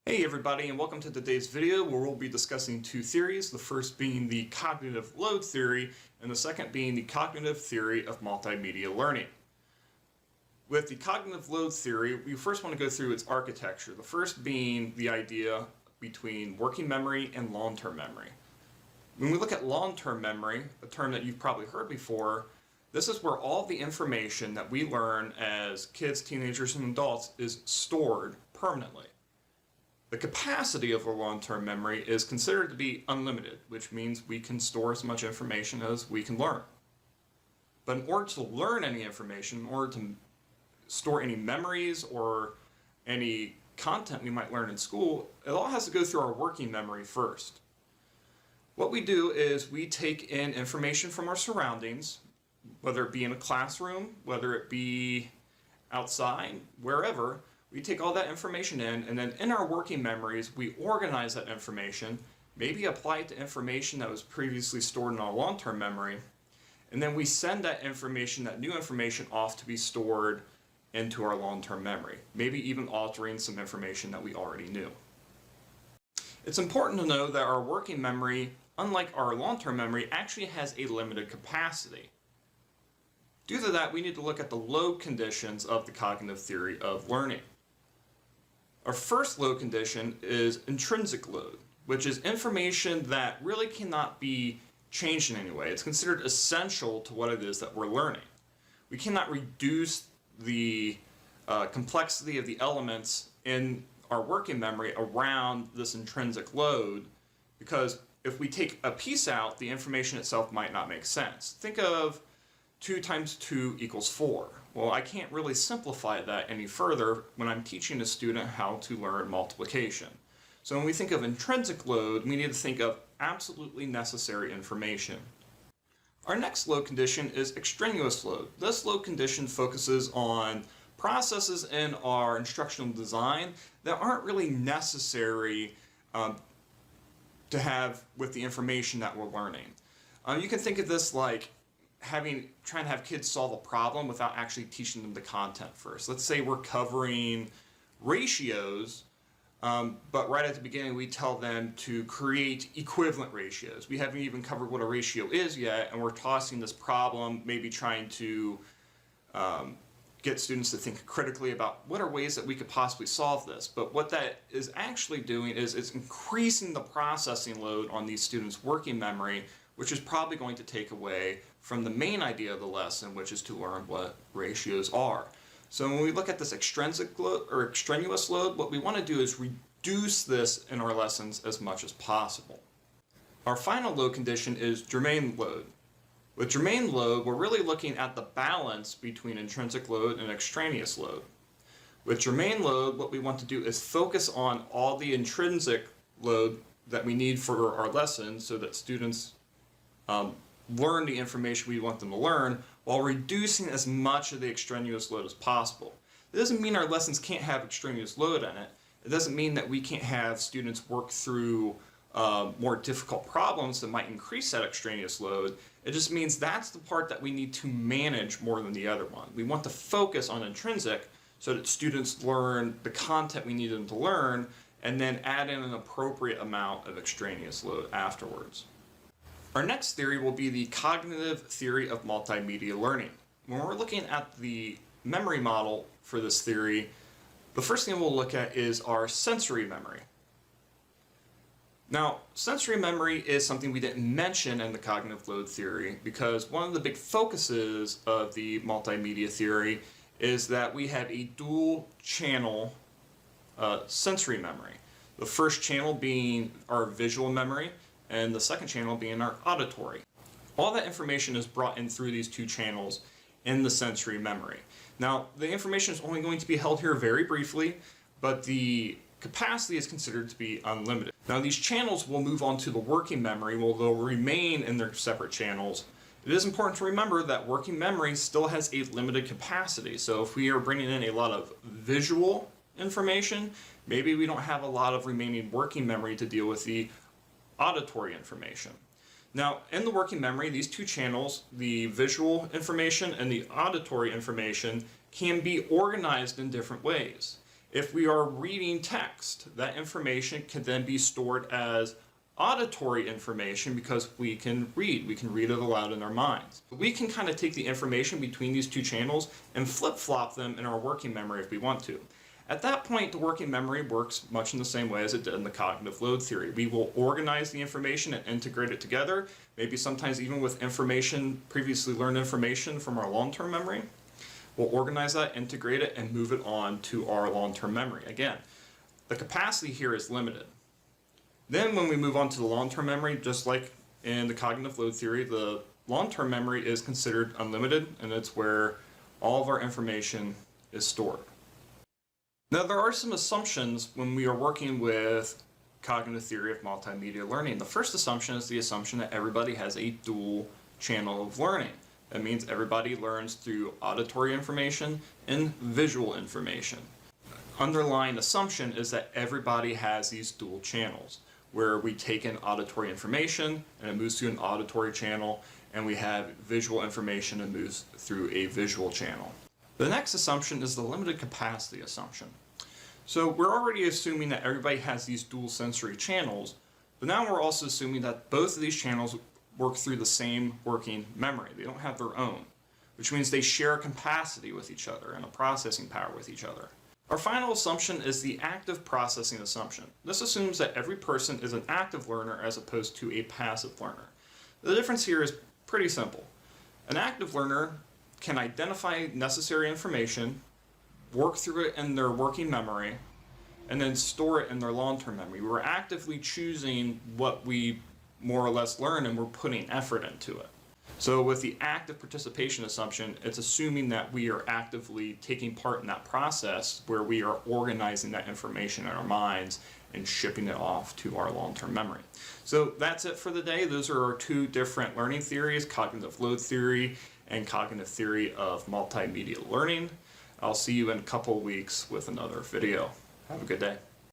Hey everybody, and welcome to today's video where we'll be discussing two theories, the first being the cognitive load theory and the second being the cognitive theory of multimedia learning. With the cognitive load theory, we first want to go through its architecture, the first being the idea between working memory and long-term memory. When we look at long-term memory, a term that you've probably heard before, this is where all the information that we learn as kids, teenagers, and adults is stored permanently. The capacity of a long-term memory is considered to be unlimited, which means we can store as much information as we can learn. But in order to learn any information, in order to store any memories or any content we might learn in school, it all has to go through our working memory first. What we do is we take in information from our surroundings, whether it be in a classroom, whether it be outside, wherever. We take all that information in, and then in our working memories, we organize that information, maybe apply it to information that was previously stored in our long-term memory, and then we send that information, that new information, off to be stored into our long-term memory, maybe even altering some information that we already knew. It's important to know that our working memory, unlike our long-term memory, actually has a limited capacity. Due to that, we need to look at the load conditions of the cognitive theory of learning. Our first load condition is intrinsic load, which is information that really cannot be changed in any way. It's considered essential to what it is that we're learning. We cannot reduce the complexity of the elements in our working memory around this intrinsic load, because if we take a piece out, the information itself might not make sense. Think of 2 times 2 equals 4. Well, I can't really simplify that any further when I'm teaching a student how to learn multiplication. So when we think of intrinsic load, we need to think of absolutely necessary information. Our next load condition is extraneous load. This load condition focuses on processes in our instructional design that aren't really necessary to have with the information that we're learning. You can think of this like trying to have kids solve a problem without actually teaching them the content first. Let's say we're covering ratios, but right at the beginning we tell them to create equivalent ratios. We haven't even covered what a ratio is yet, and we're tossing this problem, maybe trying to get students to think critically about what are ways that we could possibly solve this. But what that is actually doing is it's increasing the processing load on these students' working memory, which is probably going to take away from the main idea of the lesson, which is to learn what ratios are. So when we look at this extrinsic load or extraneous load, what we want to do is reduce this in our lessons as much as possible. Our final load condition is germane load. With germane load, we're really looking at the balance between intrinsic load and extraneous load. With germane load, what we want to do is focus on all the intrinsic load that we need for our lesson so that students learn the information we want them to learn while reducing as much of the extraneous load as possible. It doesn't mean our lessons can't have extraneous load in it. It doesn't mean that we can't have students work through more difficult problems that might increase that extraneous load. It just means that's the part that we need to manage more than the other one. We want to focus on intrinsic so that students learn the content we need them to learn, and then add in an appropriate amount of extraneous load afterwards. Our next theory will be the cognitive theory of multimedia learning. When we're looking at the memory model for this theory, the first thing we'll look at is our sensory memory. Now, sensory memory is something we didn't mention in the cognitive load theory because one of the big focuses of the multimedia theory is that we have a dual channel sensory memory. The first channel being our visual memory, and the second channel being our auditory. All that information is brought in through these two channels in the sensory memory. Now, the information is only going to be held here very briefly, but the capacity is considered to be unlimited. Now, these channels will move on to the working memory, while they'll remain in their separate channels. It is important to remember that working memory still has a limited capacity. So if we are bringing in a lot of visual information, maybe we don't have a lot of remaining working memory to deal with the auditory information. Now, in the working memory, these two channels, the visual information and the auditory information, can be organized in different ways. If we are reading text, that information can then be stored as auditory information because we can read it aloud in our minds. We can kind of take the information between these two channels and flip-flop them in our working memory if we want to. At that point, the working memory works much in the same way as it did in the cognitive load theory. We will organize the information and integrate it together, maybe sometimes even with information, previously learned information from our long-term memory. We'll organize that, integrate it, and move it on to our long-term memory. Again, the capacity here is limited. Then when we move on to the long-term memory, just like in the cognitive load theory, the long-term memory is considered unlimited, and it's where all of our information is stored. Now, there are some assumptions when we are working with cognitive theory of multimedia learning. The first assumption is the assumption that everybody has a dual channel of learning. That means everybody learns through auditory information and visual information. Underlying assumption is that everybody has these dual channels, where we take in auditory information and it moves through an auditory channel, and we have visual information and moves through a visual channel. The next assumption is the limited capacity assumption. So we're already assuming that everybody has these dual sensory channels, but now we're also assuming that both of these channels work through the same working memory. They don't have their own, which means they share a capacity with each other and a processing power with each other. Our final assumption is the active processing assumption. This assumes that every person is an active learner as opposed to a passive learner. The difference here is pretty simple. An active learner can identify necessary information, work through it in their working memory, and then store it in their long-term memory. We're actively choosing what we more or less learn, and we're putting effort into it. So with the active participation assumption, it's assuming that we are actively taking part in that process where we are organizing that information in our minds and shipping it off to our long-term memory. So that's it for the day. Those are our two different learning theories, cognitive load theory and cognitive theory of multimedia learning. I'll see you in a couple weeks with another video. Have a good day.